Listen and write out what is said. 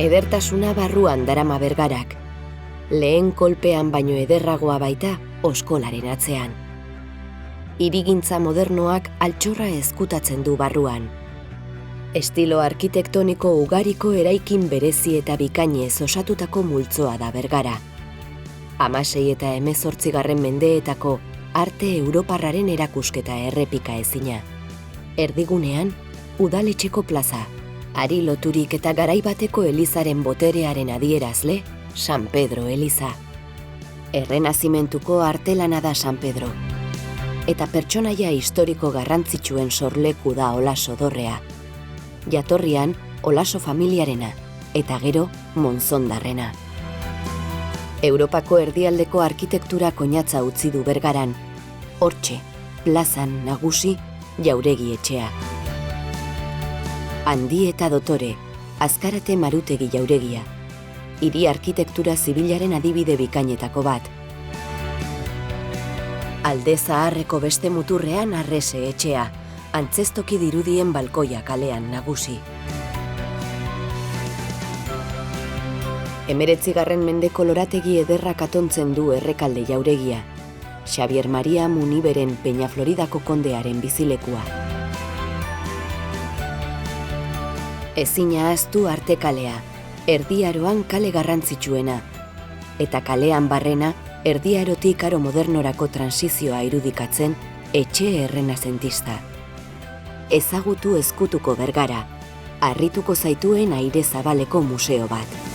Edertasuna barruan darama Bergarak. Lehen kolpean baino ederragoa baita oskolaren atzean. Hirigintza modernoak altxorra ezkutatzen du barruan. Estilo arkitektoniko ugariko eraikin berezi eta bikainez osatutako multzoa da Bergara. 16 eta 18. mendeetako arte europarraren erakusketa errepika ezina. Erdigunean, udaletxeko plaza, hari loturik eta garai bateko elizaren boterearen adierazle, San Pedro eliza. Errenazimentuko artelana da San Pedro. Eta pertsonaia historiko garrantzitsuen sorleku da Olaso dorrea. Jatorrian, Olaso familiarena, eta gero Monzondarrena. Europako erdialdeko arkitektura koinatza utzi du Bergaran. Hortxe, plazan nagusi, jauregi etxea. Handi eta dotore, Azkarate Marutegi jauregia. Hiri arkitektura zibilaren adibide bikainetako bat. Alde zaharreko beste muturrean Arrese etxea, antzestoki dirudien balkoia kalean nagusi. 19. mendeko lorategi ederrak atontzen du Errekalde jauregia, Xabier Maria Muniberen Peñafloridako kondearen bizilekua. Ezina ahaztu Artekalea, Erdi Aroan kale garrantzitsuena, eta kalean barrena Erdi Arotik aro modernorako transizioa irudikatzen etxe errenazentista. Ezagutu ezkutuko Bergara, harrituko zaituen aire zabaleko museo bat.